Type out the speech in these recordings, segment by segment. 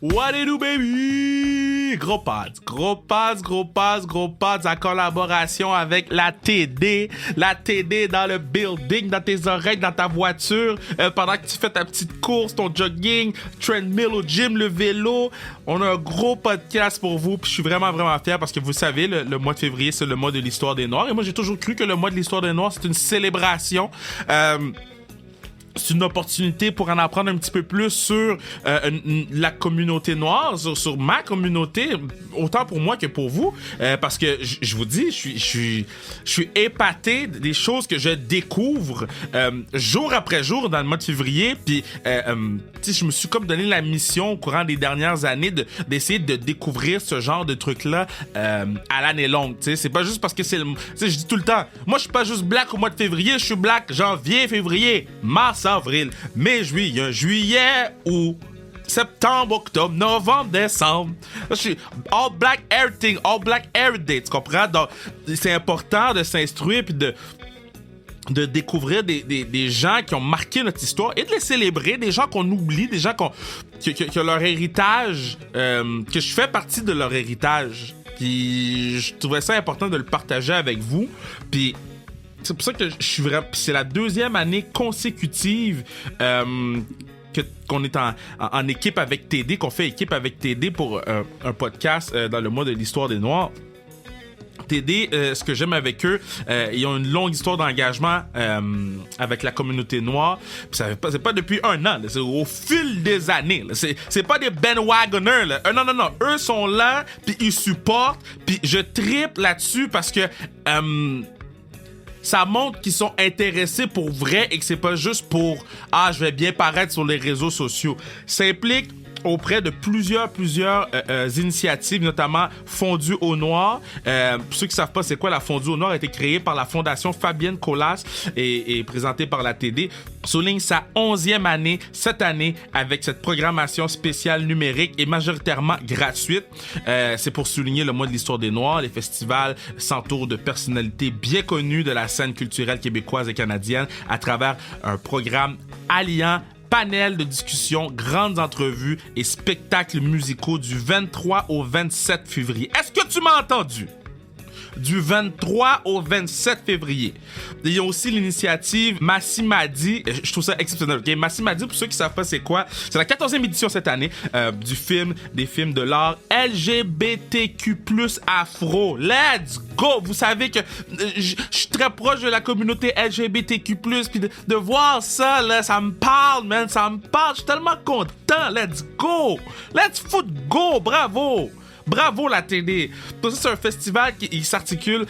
What it do, baby? Gros pads en collaboration avec la TD. La TD dans le building, dans tes oreilles, dans ta voiture, pendant que tu fais ta petite course, ton jogging, treadmill au gym, le vélo. On a un gros podcast pour vous, puis je suis vraiment fier parce que vous savez, le mois de février, c'est le mois de l'histoire des Noirs. Et moi, j'ai toujours cru que le mois de l'histoire des Noirs, c'est une célébration. C'est une opportunité pour en apprendre un petit peu plus sur la communauté noire, sur ma communauté, autant pour moi que pour vous, parce que je vous dis, je suis épaté des choses que je découvre jour après jour dans le mois de février, puis je me suis comme donné la mission au courant des dernières années d'essayer de découvrir ce genre de trucs-là à l'année longue. C'est pas juste parce que c'est le... Je dis tout le temps, moi je suis pas juste black au mois de février, je suis black janvier, février, mars, avril, mai, juillet, août, septembre, octobre, novembre, décembre. Je suis all black everything, all black every day. Tu comprends? Donc, c'est important de s'instruire puis de découvrir des gens qui ont marqué notre histoire et de les célébrer, des gens qu'on oublie, des gens que leur héritage, que je fais partie de leur héritage. Puis je trouvais ça important de le partager avec vous. Puis c'est pour ça que je suis vraiment... C'est la deuxième année consécutive qu'on est en équipe avec TD, qu'on fait équipe avec TD pour un podcast dans le mois de l'histoire des Noirs. TD, ce que j'aime avec eux, ils ont une longue histoire d'engagement avec la communauté noire. Puis c'est pas depuis un an, là, c'est au fil des années. Là. C'est pas des bandwagoners. Là. Non. Eux sont là, puis ils supportent. Puis je trippe là-dessus parce que... ça montre qu'ils sont intéressés pour vrai et que c'est pas juste pour « Ah, je vais bien paraître sur les réseaux sociaux ». Ça implique auprès de plusieurs initiatives, notamment Fondue au Noir. Pour ceux qui savent pas c'est quoi la Fondue au Noir, a été créée par la Fondation Fabienne Colas et présentée par la TD. Souligne sa 11e année cette année avec cette programmation spéciale numérique et majoritairement gratuite. C'est pour souligner le mois de l'histoire des Noirs. Les festivals s'entourent de personnalités bien connues de la scène culturelle québécoise et canadienne à travers un programme alliant panel de discussion, grandes entrevues et spectacles musicaux du 23 au 27 février. Est-ce que tu m'as entendu? Du 23 au 27 février. Il y a aussi l'initiative Massimadi. Je trouve ça exceptionnel. Okay? Massimadi, pour ceux qui ne savent pas c'est quoi, c'est la 14e édition cette année des films de l'art LGBTQ+ afro. Let's go! Vous savez que je suis très proche de la communauté LGBTQ+, puis de voir ça, là, ça me parle, man, ça me parle. Je suis tellement content. Let's go! Let's foot go! Bravo! Bravo la TD! Ça, c'est un festival qui s'articule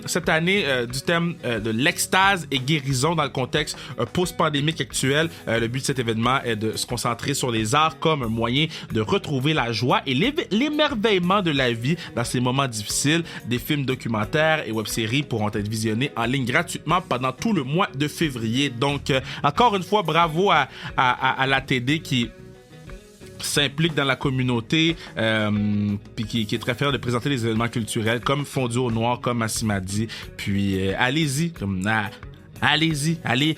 cette année du thème de l'extase et guérison dans le contexte post-pandémique actuel. Le but de cet événement est de se concentrer sur les arts comme un moyen de retrouver la joie et l'émerveillement de la vie dans ces moments difficiles. Des films documentaires et web-séries pourront être visionnés en ligne gratuitement pendant tout le mois de février. Donc, encore une fois, bravo à la TD qui s'implique dans la communauté puis qui est très fier de présenter des événements culturels comme Fondue au Noir, comme Massimadi. Puis allez-y, allez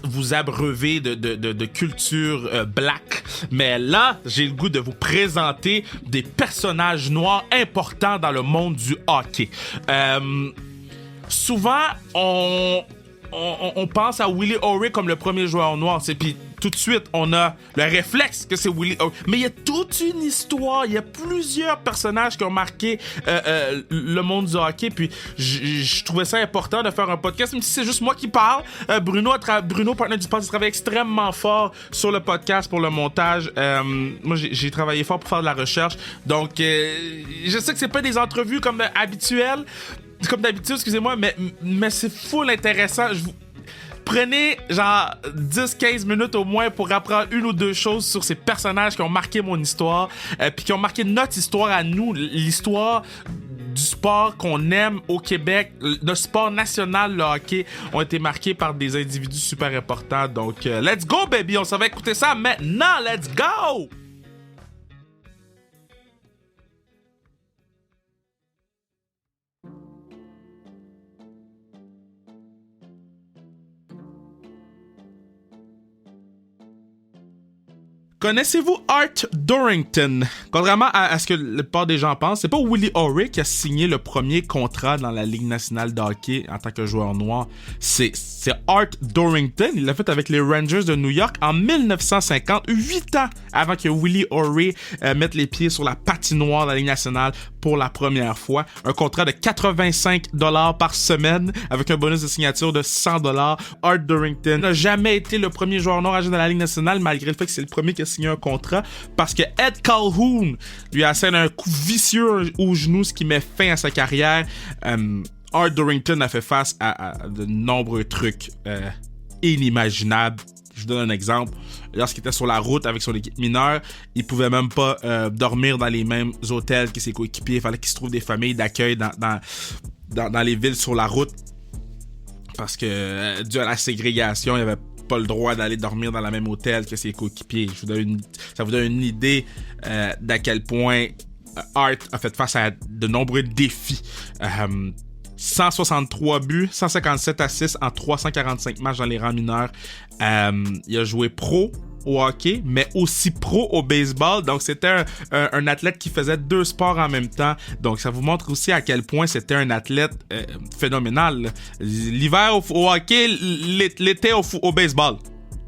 vous abreuver de culture black. Mais là, j'ai le goût de vous présenter des personnages noirs importants dans le monde du hockey. Souvent, on pense à Willie O'Ree comme le premier joueur noir. Puis tout de suite, on a le réflexe que c'est Willie O'Ree. Mais il y a toute une histoire. Il y a plusieurs personnages qui ont marqué le monde du hockey. Puis je trouvais ça important de faire un podcast, même si c'est juste moi qui parle. Bruno, partenaire du podcast, travaille extrêmement fort sur le podcast pour le montage. Moi, j'ai travaillé fort pour faire de la recherche. Donc, je sais que c'est pas des entrevues comme habituelles. Comme d'habitude, excusez-moi, mais c'est full intéressant. Prenez genre 10-15 minutes au moins pour apprendre une ou deux choses sur ces personnages qui ont marqué mon histoire, puis qui ont marqué notre histoire à nous, l'histoire du sport qu'on aime au Québec, le sport national, le hockey, ont été marqués par des individus super importants. Donc, let's go, baby! On s'en va écouter ça maintenant! Let's go! Connaissez-vous Art Dorrington? Contrairement à ce que la plupart des gens pensent, c'est pas Willie O'Ree qui a signé le premier contrat dans la Ligue nationale de hockey en tant que joueur noir. C'est Art Dorrington. Il l'a fait avec les Rangers de New York en 1950, 8 ans avant que Willie O'Ree mette les pieds sur la patinoire de la Ligue nationale pour la première fois. Un contrat de 85$ par semaine avec un bonus de signature de 100$. Art Dorrington n'a jamais été le premier joueur noir à jouer dans la Ligue nationale, malgré le fait que c'est le premier qui a signé un contrat, parce que Ed Calhoun lui assène un coup vicieux au genou, ce qui met fin à sa carrière. Art Dorrington a fait face à de nombreux trucs inimaginables. Je vous donne un exemple. Lorsqu'il était sur la route avec son équipe mineure, il pouvait même pas dormir dans les mêmes hôtels que ses coéquipiers. Il fallait qu'il se trouve des familles d'accueil dans les villes sur la route. Parce que dû à la ségrégation, il avait pas le droit d'aller dormir dans le même hôtel que ses coéquipiers. Ça vous donne une idée d'à quel point Art a fait face à de nombreux défis. 163 buts, 157 assists en 345 matchs dans les rangs mineurs. Il a joué pro au hockey, mais aussi pro au baseball. Donc, c'était un athlète qui faisait 2 sports en même temps. Donc, ça vous montre aussi à quel point c'était un athlète phénoménal. L'hiver au hockey, l'été au baseball.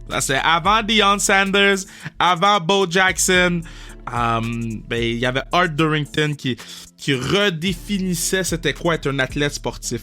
Ça, c'est avant Deion Sanders, avant Bo Jackson. Il y avait Art Dorrington qui redéfinissait c'était quoi être un athlète sportif.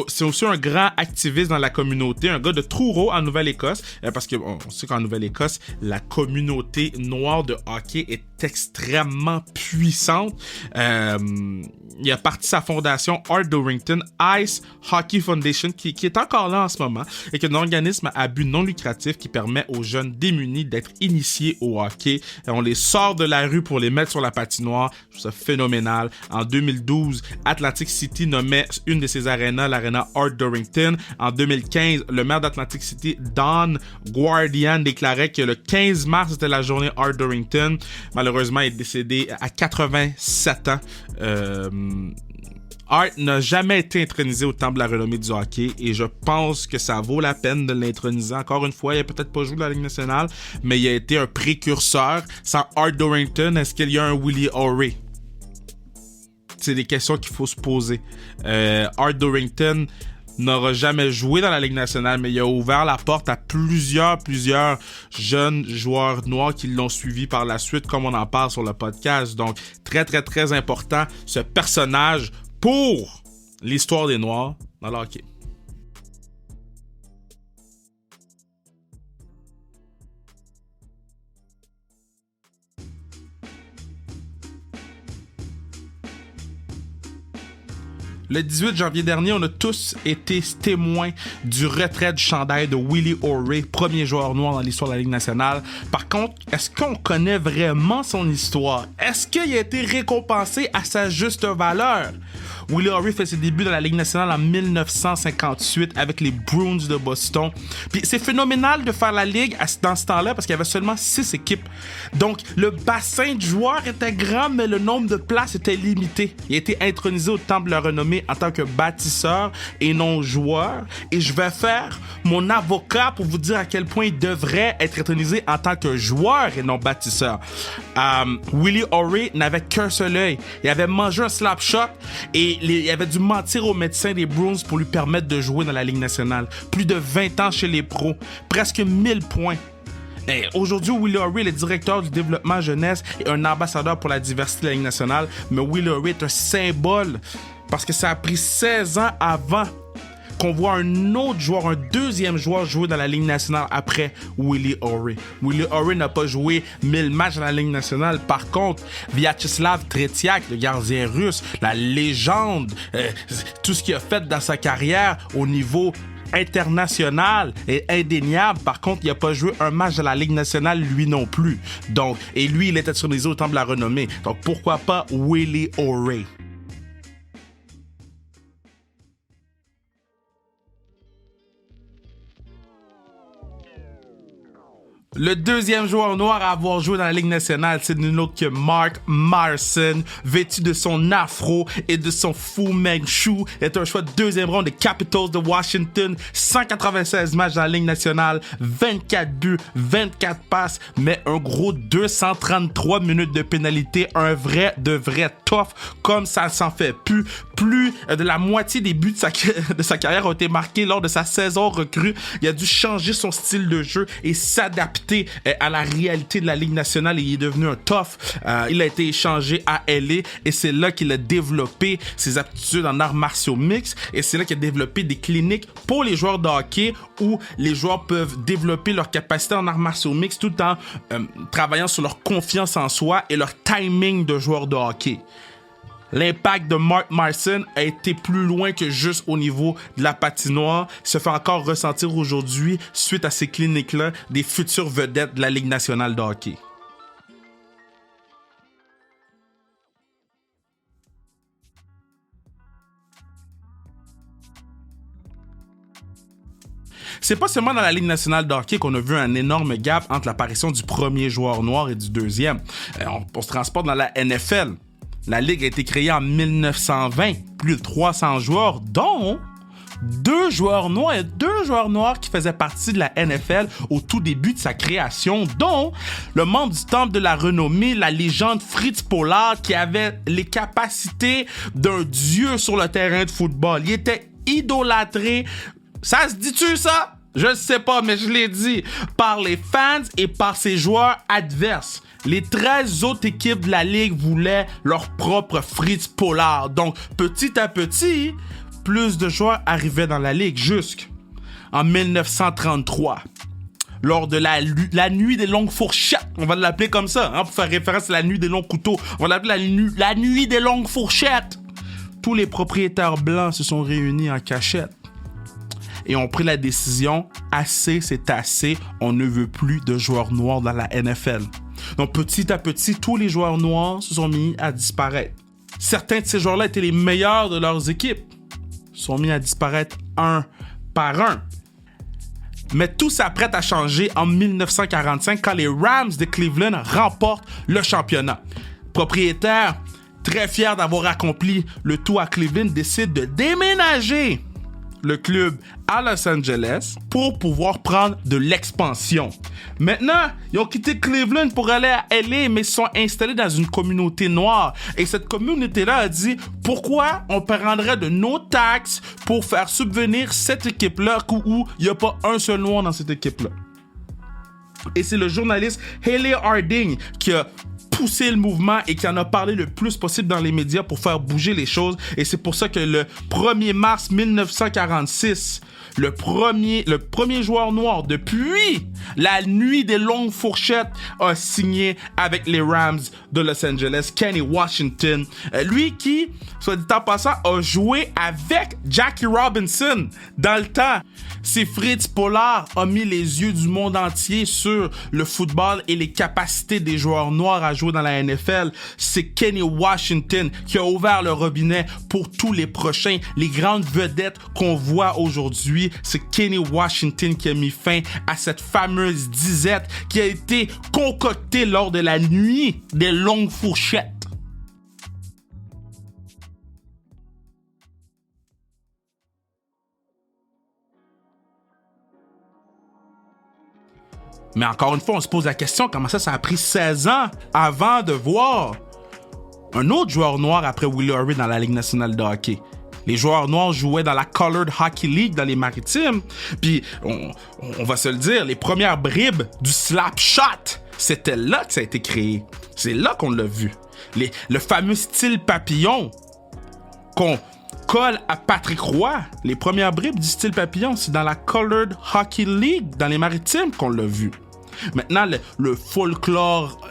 C'est aussi un grand activiste dans la communauté, un gars de Truro en Nouvelle-Écosse, parce que on sait qu'en Nouvelle-Écosse, la communauté noire de hockey est extrêmement puissante. Il a parti sa fondation Art Dorrington Ice Hockey Foundation qui est encore là en ce moment et qui est un organisme à but non lucratif qui permet aux jeunes démunis d'être initiés au hockey. On les sort de la rue pour les mettre sur la patinoire. Je trouve ça phénoménal. En 2012, Atlantic City nommait une de ses arénas l'aréna Art Dorrington. En 2015, le maire d'Atlantic City, Don Guardian, déclarait que le 15 mars était la journée Art Dorrington. Malheureusement, il est décédé à 87 ans. Art n'a jamais été intronisé au temple de la renommée du hockey et je pense que ça vaut la peine de l'introniser. Encore une fois, il a peut-être pas joué dans la Ligue nationale, mais il a été un précurseur. Sans Art Dorrington, est-ce qu'il y a un Willie O'Ree? C'est des questions qu'il faut se poser. Art Dorrington n'aura jamais joué dans la Ligue nationale, mais il a ouvert la porte à plusieurs jeunes joueurs noirs qui l'ont suivi par la suite, comme on en parle sur le podcast. Donc, très important, ce personnage pour l'histoire des Noirs dans le hockey. Le 18 janvier dernier, on a tous été témoins du retrait du chandail de Willie O'Ree, premier joueur noir dans l'histoire de la Ligue nationale. Par contre, est-ce qu'on connaît vraiment son histoire? Est-ce qu'il a été récompensé à sa juste valeur? Willie O'Ree fait ses débuts dans la Ligue nationale en 1958 avec les Bruins de Boston. Puis c'est phénoménal de faire la Ligue dans ce temps-là parce qu'il y avait seulement 6 équipes. Donc le bassin de joueurs était grand, mais le nombre de places était limité. Il a été intronisé au temple de la renommée en tant que bâtisseur et non joueur. Et je vais faire mon avocat pour vous dire à quel point il devrait être intronisé en tant que joueur et non bâtisseur. Willie O'Ree n'avait qu'un seul œil. Il avait mangé un slap shot et il avait dû mentir aux médecins des Bruins pour lui permettre de jouer dans la Ligue nationale. Plus de 20 ans chez les pros, presque 1000 points. Et aujourd'hui, Willie O'Ree est le directeur du développement jeunesse et un ambassadeur pour la diversité de la Ligue nationale. Mais Willie O'Ree est un symbole parce que ça a pris 16 ans avant qu'on voit un autre joueur, un deuxième joueur jouer dans la Ligue nationale après Willie O'Ree. Willie O'Ree n'a pas joué 1000 matchs dans la Ligue nationale. Par contre, Vyacheslav Tretiak, le gardien russe, la légende, tout ce qu'il a fait dans sa carrière au niveau international est indéniable. Par contre, il n'a pas joué un match de la Ligue nationale, lui non plus. Donc, et lui, il était sur les autres temps de la renommée. Donc, pourquoi pas Willie O'Ree? Le deuxième joueur noir à avoir joué dans la Ligue nationale, c'est nul autre que Mark Marson, vêtu de son afro et de son Fu Manchu, est un choix de deuxième ronde des Capitals de Washington, 196 matchs dans la Ligue nationale, 24 buts, 24 passes, mais un gros 233 minutes de pénalité, un vrai tough, comme ça s'en fait plus. Plus de la moitié des buts de sa carrière ont été marqués lors de sa saison recrue. Il a dû changer son style de jeu et s'adapter à la réalité de la Ligue nationale et il est devenu un tough. Il a été échangé à LA et c'est là qu'il a développé ses aptitudes en arts martiaux mixtes et c'est là qu'il a développé des cliniques pour les joueurs de hockey où les joueurs peuvent développer leur capacité en arts martiaux mixtes tout en travaillant sur leur confiance en soi et leur timing de joueur de hockey. L'impact de Mark Marson a été plus loin que juste au niveau de la patinoire. Il se fait encore ressentir aujourd'hui suite à ces cliniques-là des futures vedettes de la Ligue nationale de hockey. C'est pas seulement dans la Ligue nationale de hockey qu'on a vu un énorme gap entre l'apparition du premier joueur noir et du deuxième. On se transporte dans la NFL. La Ligue a été créée en 1920, plus de 300 joueurs, dont 2 joueurs noirs. Il y a 2 joueurs noirs qui faisaient partie de la NFL au tout début de sa création, dont le membre du Temple de la Renommée, la légende Fritz Pollard, qui avait les capacités d'un dieu sur le terrain de football. Il était idolâtré. Ça se dit-tu, ça? Je ne sais pas, mais je l'ai dit. Par les fans et par ses joueurs adverses. Les 13 autres équipes de la Ligue voulaient leur propre Fritz Pollard. Donc, petit à petit, plus de joueurs arrivaient dans la Ligue jusqu'en 1933. Lors de la nuit des longues fourchettes, on va l'appeler comme ça, pour faire référence à la nuit des longs couteaux. On va l'appeler la nuit des longues fourchettes. Tous les propriétaires blancs se sont réunis en cachette et ont pris la décision, assez, c'est assez, on ne veut plus de joueurs noirs dans la NFL. Donc, petit à petit, tous les joueurs noirs se sont mis à disparaître. Certains de ces joueurs-là étaient les meilleurs de leurs équipes. Ils se sont mis à disparaître un par un. Mais tout s'apprête à changer en 1945 quand les Rams de Cleveland remportent le championnat. Propriétaire, très fier d'avoir accompli le tout à Cleveland, décide de déménager le club à Los Angeles pour pouvoir prendre de l'expansion. Maintenant, ils ont quitté Cleveland pour aller à LA, mais ils sont installés dans une communauté noire. Et cette communauté-là a dit, pourquoi on prendrait de nos taxes pour faire subvenir cette équipe-là où il n'y a pas un seul noir dans cette équipe-là? Et c'est le journaliste Haley Harding qui a poussé le mouvement et qui en a parlé le plus possible dans les médias pour faire bouger les choses. Et c'est pour ça que le 1er mars 1946, le premier joueur noir depuis la nuit des longues fourchettes a signé avec les Rams de Los Angeles, Kenny Washington. Lui qui, soit dit en passant, a joué avec Jackie Robinson dans le temps. C'est Fritz Pollard a mis les yeux du monde entier sur le football et les capacités des joueurs noirs à jouer dans la NFL. C'est Kenny Washington qui a ouvert le robinet pour tous les prochains, les grandes vedettes qu'on voit aujourd'hui. C'est Kenny Washington qui a mis fin à cette fameuse disette qui a été concoctée lors de la nuit des longues fourchettes. Mais encore une fois, on se pose la question, comment ça a pris 16 ans avant de voir un autre joueur noir après Willie O'Ree dans la Ligue nationale de hockey? Les joueurs noirs jouaient dans la Colored Hockey League dans les Maritimes. Puis, on va se le dire, les premières bribes du slap shot, c'était là que ça a été créé. C'est là qu'on l'a vu. Le fameux style papillon qu'on colle à Patrick Roy. Les premières bribes du style papillon, c'est dans la Colored Hockey League dans les Maritimes qu'on l'a vu. Maintenant, le folklore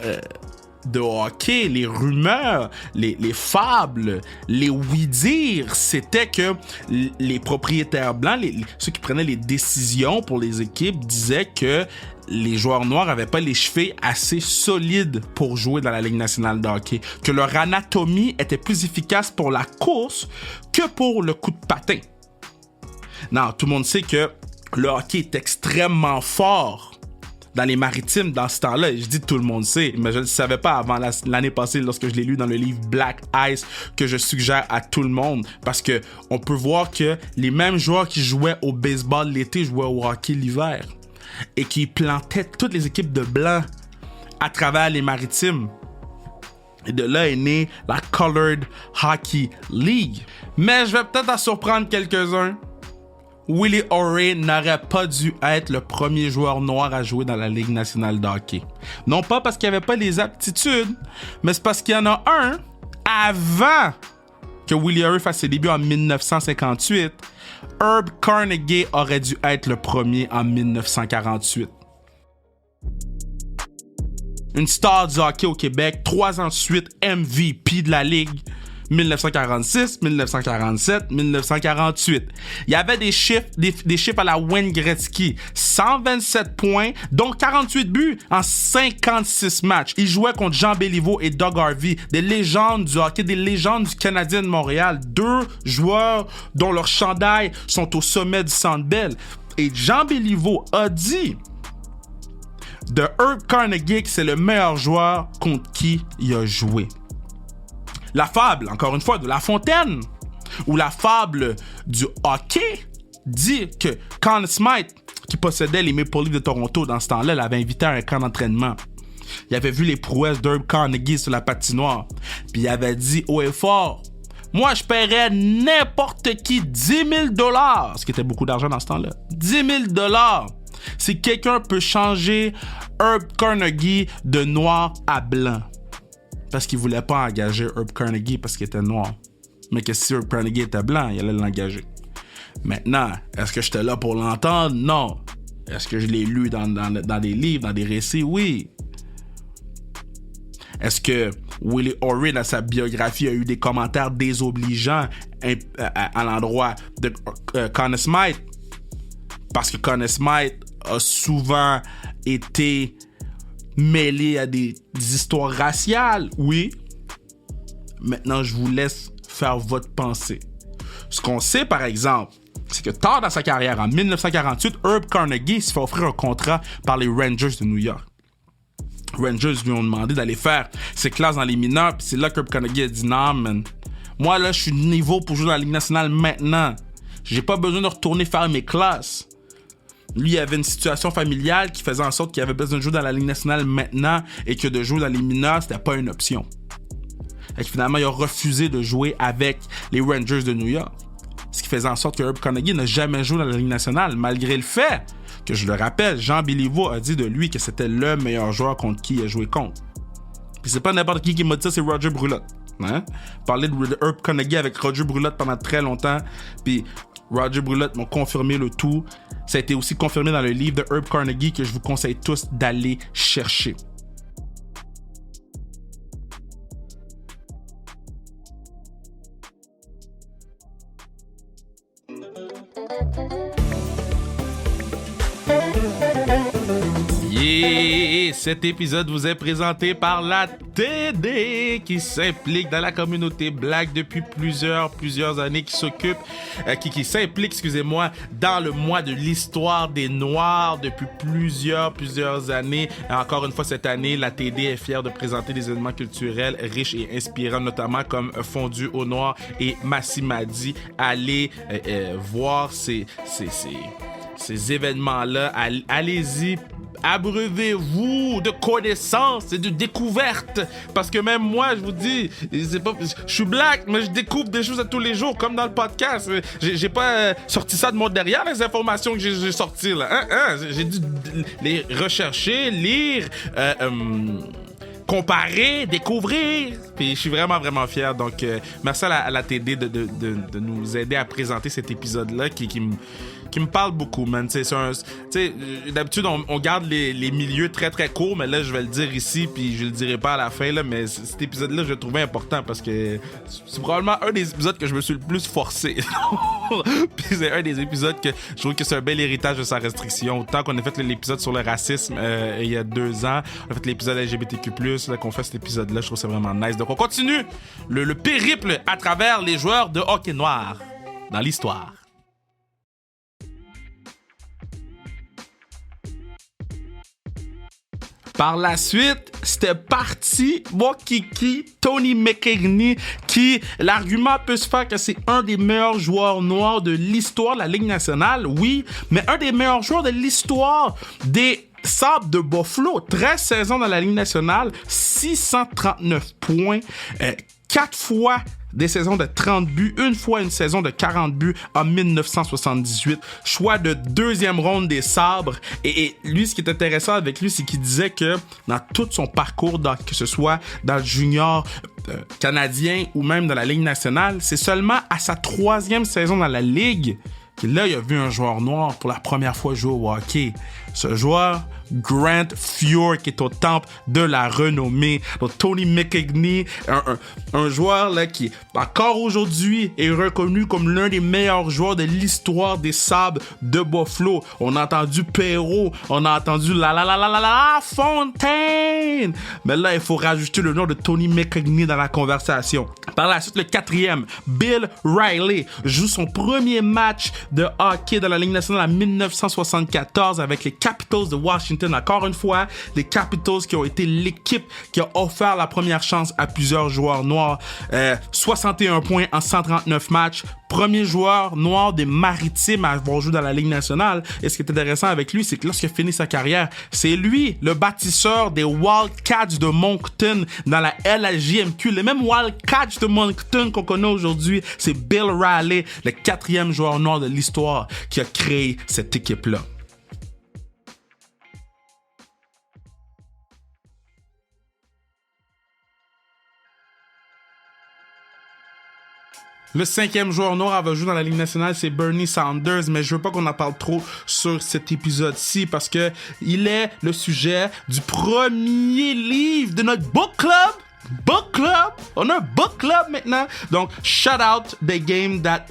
de hockey, les rumeurs, les fables, les oui-dire, c'était que les propriétaires blancs, ceux qui prenaient les décisions pour les équipes, disaient que les joueurs noirs n'avaient pas les chevilles assez solides pour jouer dans la Ligue nationale de hockey, que leur anatomie était plus efficace pour la course que pour le coup de patin. Non, tout le monde sait que le hockey est extrêmement fort dans les maritimes dans ce temps-là. Je dis tout le monde sait, mais je ne le savais pas avant l'année passée lorsque je l'ai lu dans le livre Black Ice que je suggère à tout le monde parce que on peut voir que les mêmes joueurs qui jouaient au baseball l'été jouaient au hockey l'hiver et qui plantaient toutes les équipes de blancs à travers les maritimes. Et de là est née la Colored Hockey League. Mais je vais peut-être en surprendre quelques-uns. Willie O'Ree n'aurait pas dû être le premier joueur noir à jouer dans la Ligue nationale de hockey. Non pas parce qu'il n'y avait pas les aptitudes, mais c'est parce qu'il y en a un avant que Willie O'Ree fasse ses débuts en 1958. Herb Carnegie aurait dû être le premier en 1948. Une star du hockey au Québec, 3 ans de suite MVP de la Ligue, 1946, 1947, 1948. Il y avait des chiffres à la Wayne Gretzky, 127 points, dont 48 buts en 56 matchs. Il jouait contre Jean Béliveau et Doug Harvey, des légendes du hockey, des légendes du Canadien de Montréal, 2 joueurs dont leurs chandails sont au sommet du Centre Bell. Et Jean Béliveau a dit de Herb Carnegie que c'est le meilleur joueur contre qui il a joué. La fable, encore une fois, de La Fontaine, ou la fable du hockey, dit que Conn Smythe, qui possédait les Maple Leafs de Toronto dans ce temps-là, l'avait invité à un camp d'entraînement. Il avait vu les prouesses d'Herb Carnegie sur la patinoire, puis il avait dit haut et fort, « Moi, je paierais n'importe qui 10 000 $, ce qui était beaucoup d'argent dans ce temps-là, 10 000 $, si quelqu'un peut changer Herb Carnegie de noir à blanc. » Parce qu'il voulait pas engager Herb Carnegie parce qu'il était noir. Mais que si Herb Carnegie était blanc, il allait l'engager. Maintenant, est-ce que j'étais là pour l'entendre? Non. Est-ce que je l'ai lu dans des livres, dans des récits? Oui. Est-ce que Willie O'Ree, dans sa biographie, a eu des commentaires désobligeants à l'endroit de Conn Smythe? Parce que Conn Smythe a souvent été mêlé à des histoires raciales, oui. Maintenant, je vous laisse faire votre pensée. Ce qu'on sait, par exemple, c'est que tard dans sa carrière, en 1948, Herb Carnegie se fait offrir un contrat par les Rangers de New York. Rangers lui ont demandé d'aller faire ses classes dans les mineurs, puis c'est là qu'Herb Carnegie a dit « Non, man, moi, là, je suis niveau pour jouer dans la Ligue nationale maintenant. J'ai pas besoin de retourner faire mes classes. » Lui, il avait une situation familiale qui faisait en sorte qu'il avait besoin de jouer dans la Ligue nationale maintenant et que de jouer dans les mineurs, c'était pas une option. Et finalement, il a refusé de jouer avec les Rangers de New York. Ce qui faisait en sorte que Herb Carnegie n'a jamais joué dans la Ligue nationale, malgré le fait que, je le rappelle, Jean Béliveau a dit de lui que c'était le meilleur joueur contre qui il a joué contre. Puis c'est pas n'importe qui m'a dit ça, c'est Roger Brulotte. Hein? Parler de Herb Carnegie avec Roger Brulotte pendant très longtemps, puis Roger Brulotte m'a confirmé le tout. Ça a été aussi confirmé dans le livre de Herb Carnegie que je vous conseille tous d'aller chercher. Yeah! Cet épisode vous est présenté par la TD qui s'implique dans la communauté black depuis plusieurs années, qui s'implique, dans le mois de l'histoire des Noirs depuis plusieurs années. Et encore une fois, cette année, la TD est fière de présenter des événements culturels riches et inspirants, notamment comme Fondu au Noir et Massimadi. Allez voir ces événements-là. Allez-y. Abreuvez-vous de connaissances et de découvertes. Parce que même moi, je vous dis, je suis black, mais je découvre des choses à tous les jours, comme dans le podcast. J'ai pas sorti ça de mon derrière, les informations que j'ai sorties, là. J'ai dû les rechercher, lire, comparer, découvrir. Puis je suis vraiment fier. Donc, merci à la TD de nous aider à présenter cet épisode-là qui me parle beaucoup, man. D'habitude, on garde les milieux très courts, mais là, je vais le dire ici, puis je le dirai pas à la fin, là, mais cet épisode-là, je le trouvais important parce que c'est probablement un des épisodes que je me suis le plus forcé. Puis c'est un des épisodes que je trouve que c'est un bel héritage de sa restriction. Autant qu'on a fait l'épisode sur le racisme il y a 2 ans, on a fait l'épisode LGBTQ+, là, qu'on fait cet épisode-là, je trouve ça vraiment nice. Donc on continue le périple à travers les joueurs de hockey noir dans l'histoire. Par la suite, c'était parti, mon kiki, Tony McKegney, qui, l'argument peut se faire que c'est un des meilleurs joueurs noirs de l'histoire de la Ligue nationale, oui, mais un des meilleurs joueurs de l'histoire des Sabres de Buffalo. 13 saisons dans la Ligue nationale, 639 points, 4 fois des saisons de 30 buts, une fois une saison de 40 buts en 1978. Choix de deuxième ronde des Sabres. Et lui, ce qui est intéressant avec lui, c'est qu'il disait que dans tout son parcours, que ce soit dans le junior canadien ou même dans la Ligue nationale, c'est seulement à sa 3e saison dans la Ligue que là, il a vu un joueur noir pour la première fois jouer au hockey. Ce joueur, Grant Fuhr, qui est au temple de la renommée. Donc, Tony McKegney, un joueur là, qui, encore aujourd'hui, est reconnu comme l'un des meilleurs joueurs de l'histoire des Sabres de Buffalo. On a entendu Perrault, on a entendu la Fontaine. Mais là, il faut rajouter le nom de Tony McKegney dans la conversation. Par la suite, le 4e, Bill Riley, joue son premier match de hockey dans la Ligue nationale en 1974 avec les Capitals de Washington. Encore une fois, les Capitals qui ont été l'équipe qui a offert la première chance à plusieurs joueurs noirs. 61 points en 139 matchs. Premier joueur noir des Maritimes à avoir joué dans la Ligue nationale. Et ce qui est intéressant avec lui, c'est que lorsqu'il a fini sa carrière, c'est lui, le bâtisseur des Wildcats de Moncton dans la LHJMQ. Les mêmes Wildcats de Moncton qu'on connaît aujourd'hui, c'est Bill Riley, le 4e joueur noir de l'histoire qui a créé cette équipe-là. Le 5e joueur noir à avoir joué dans la Ligue nationale, c'est Bernie Sanders, mais je veux pas qu'on en parle trop sur cet épisode-ci parce que il est le sujet du premier livre de notre book club. Book club! On a un book club maintenant. Donc, shout out The Game That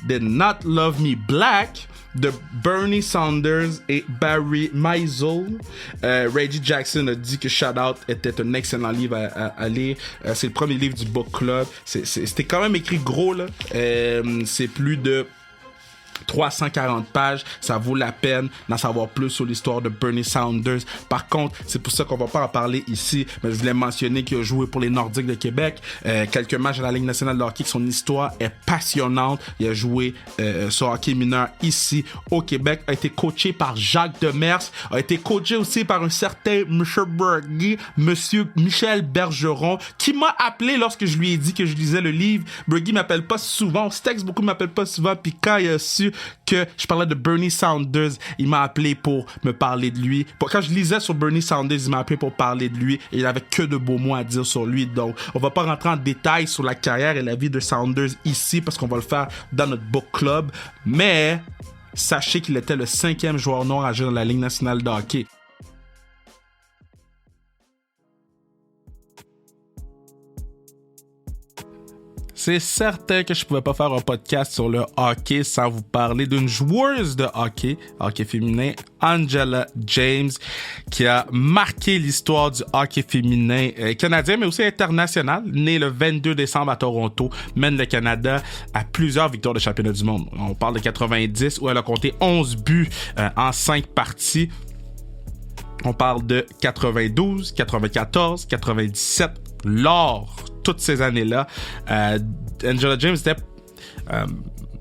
Did Not Love Me Black de Bernie Sanders et Barry Meisel. Reggie Jackson a dit que Shout Out était un excellent livre à lire. C'est le premier livre du book club. C'était quand même écrit gros, là. C'est plus de 340 pages, ça vaut la peine d'en savoir plus sur l'histoire de Bernie Sanders. Par contre, c'est pour ça qu'on va pas en parler ici, mais je voulais mentionner qu'il a joué pour les Nordiques de Québec, quelques matchs à la Ligue nationale de hockey, que son histoire est passionnante. Il a joué sur hockey mineur ici au Québec, a été coaché par Jacques Demers, a été coaché aussi par un certain Monsieur Michel Bergeron, qui m'a appelé lorsque je lui ai dit que je lisais le livre. Bergie m'appelle pas souvent, on se texte beaucoup, m'appelle pas souvent, puis quand il a su que je parlais de Bernie Sanders, il m'a appelé pour me parler de lui. Quand je lisais sur Bernie Sanders, il m'a appelé pour parler de lui et il avait que de beaux mots à dire sur lui. Donc, on va pas rentrer en détail sur la carrière et la vie de Sanders ici parce qu'on va le faire dans notre book club. Mais sachez qu'il était le 5e joueur noir à jouer dans la Ligue nationale de hockey. C'est certain que je pouvais pas faire un podcast sur le hockey sans vous parler d'une joueuse de hockey féminin, Angela James, qui a marqué l'histoire du hockey féminin canadien, mais aussi international. Née le 22 décembre à Toronto, mène le Canada à plusieurs victoires de championnat du monde. On parle de 90 où elle a compté 11 buts en 5 parties. On parle de 92, 94, 97, lors toutes ces années-là. Angela James était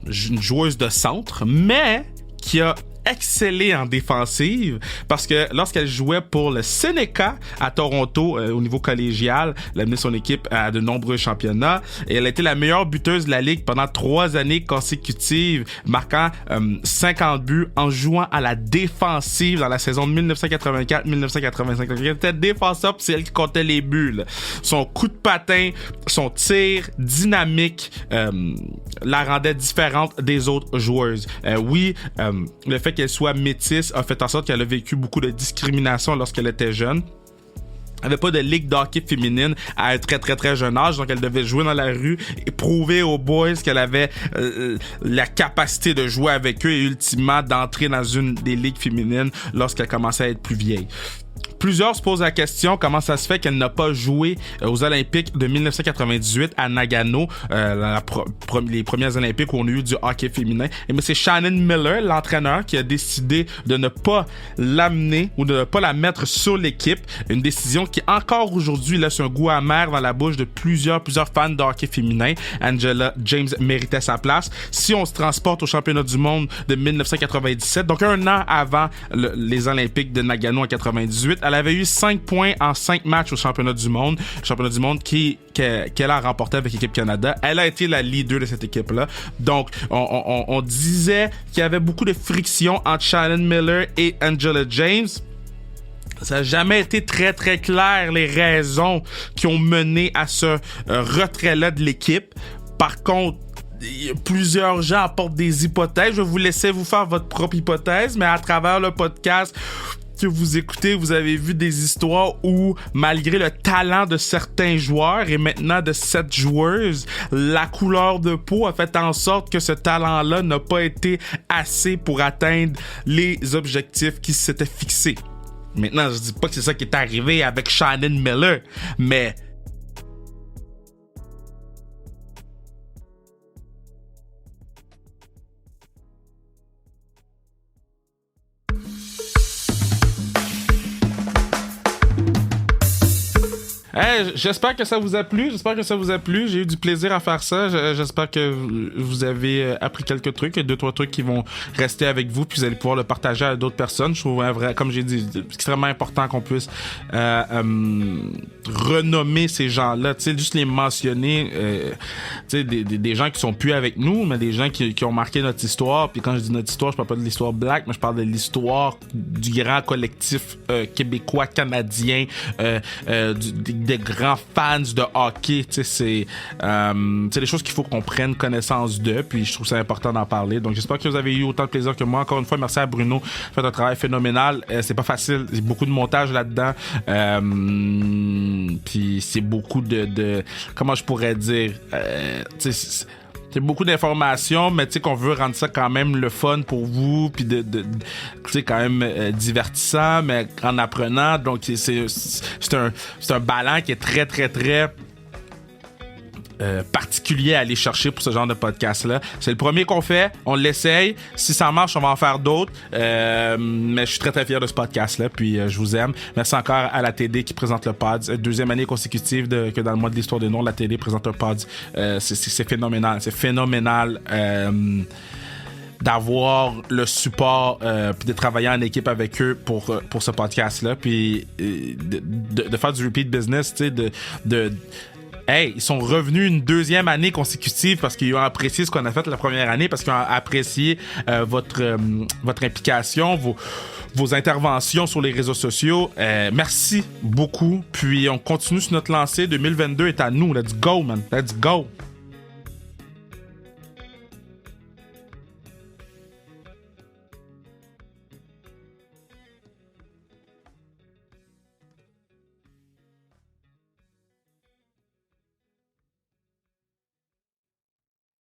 une joueuse de centre, mais qui a excellé en défensive parce que lorsqu'elle jouait pour le Seneca à Toronto au niveau collégial, elle a mené son équipe à de nombreux championnats et elle a été la meilleure buteuse de la ligue pendant 3 années consécutives, marquant 50 buts en jouant à la défensive dans la saison de 1984-1985. Elle était défenseur, c'est elle qui comptait les buts, là. Son coup de patin, son tir dynamique la rendait différente des autres joueuses. Le fait qu'elle soit métisse a fait en sorte qu'elle a vécu beaucoup de discrimination lorsqu'elle était jeune. Elle n'avait pas de ligue d'hockey féminine à un très très très jeune âge, donc elle devait jouer dans la rue et prouver aux boys qu'elle avait la capacité de jouer avec eux et ultimement d'entrer dans une des ligues féminines lorsqu'elle commençait à être plus vieille. Plusieurs se posent la question comment ça se fait qu'elle n'a pas joué aux Olympiques de 1998 à Nagano, les premières Olympiques où on a eu du hockey féminin. Mais c'est Shannon Miller, l'entraîneur, qui a décidé de ne pas l'amener ou de ne pas la mettre sur l'équipe. Une décision qui, encore aujourd'hui, laisse un goût amer dans la bouche de plusieurs fans de hockey féminin. Angela James méritait sa place. Si on se transporte au championnat du monde de 1997, donc un an avant les Olympiques de Nagano en 98, elle avait eu 5 points en 5 matchs au championnat du monde. Le championnat du monde qu'elle a remporté avec l'équipe Canada. Elle a été la leader de cette équipe-là. Donc, on disait qu'il y avait beaucoup de friction entre Shannon Miller et Angela James. Ça n'a jamais été très clair les raisons qui ont mené à ce retrait-là de l'équipe. Par contre, plusieurs gens apportent des hypothèses. Je vais vous laisser vous faire votre propre hypothèse, mais à travers le podcast que vous écoutez, vous avez vu des histoires où, malgré le talent de certains joueurs et maintenant de cette joueuse, la couleur de peau a fait en sorte que ce talent-là n'a pas été assez pour atteindre les objectifs qui s'étaient fixés. Maintenant, je dis pas que c'est ça qui est arrivé avec Shannon Miller, mais hey, j'espère que ça vous a plu. J'ai eu du plaisir à faire ça. J'espère que vous avez appris quelques trucs. Il y a 2-3 trucs qui vont rester avec vous, puis vous allez pouvoir le partager à d'autres personnes. Je trouve comme j'ai dit, extrêmement important qu'on puisse renommer ces gens-là. Tu sais, juste les mentionner. Tu sais, des gens qui sont plus avec nous, mais des gens qui ont marqué notre histoire. Puis quand je dis notre histoire, je parle pas de l'histoire black, mais je parle de l'histoire du grand collectif québécois, canadien, des grands fans de hockey. Tu sais, c'est des choses qu'il faut qu'on prenne connaissance de, puis je trouve ça important d'en parler. Donc j'espère que vous avez eu autant de plaisir que moi. Encore une fois, merci à Bruno, fait un travail phénoménal. C'est pas facile, il y a beaucoup de montage là-dedans, puis c'est beaucoup de comment je pourrais dire, tu sais, c'est beaucoup d'informations, mais tu sais qu'on veut rendre ça quand même le fun pour vous, puis tu sais, quand même divertissant, mais en apprenant. Donc c'est un ballon qui est très particulier à aller chercher pour ce genre de podcast-là. C'est le premier qu'on fait, on l'essaye. Si ça marche, on va en faire d'autres. Mais je suis très fier de ce podcast-là, puis je vous aime. Merci encore à la TD qui présente le pod. Deuxième année consécutive que dans le mois de l'histoire des Noirs, la TD présente un pod. C'est phénoménal. C'est phénoménal. D'avoir le support puis de travailler en équipe avec eux pour ce podcast-là, puis de faire du repeat business, tu sais, hey, ils sont revenus une deuxième année consécutive parce qu'ils ont apprécié ce qu'on a fait la première année, parce qu'ils ont apprécié votre implication, vos interventions sur les réseaux sociaux. Merci beaucoup. Puis on continue sur notre lancée. 2022 est à nous. Let's go, man. Let's go.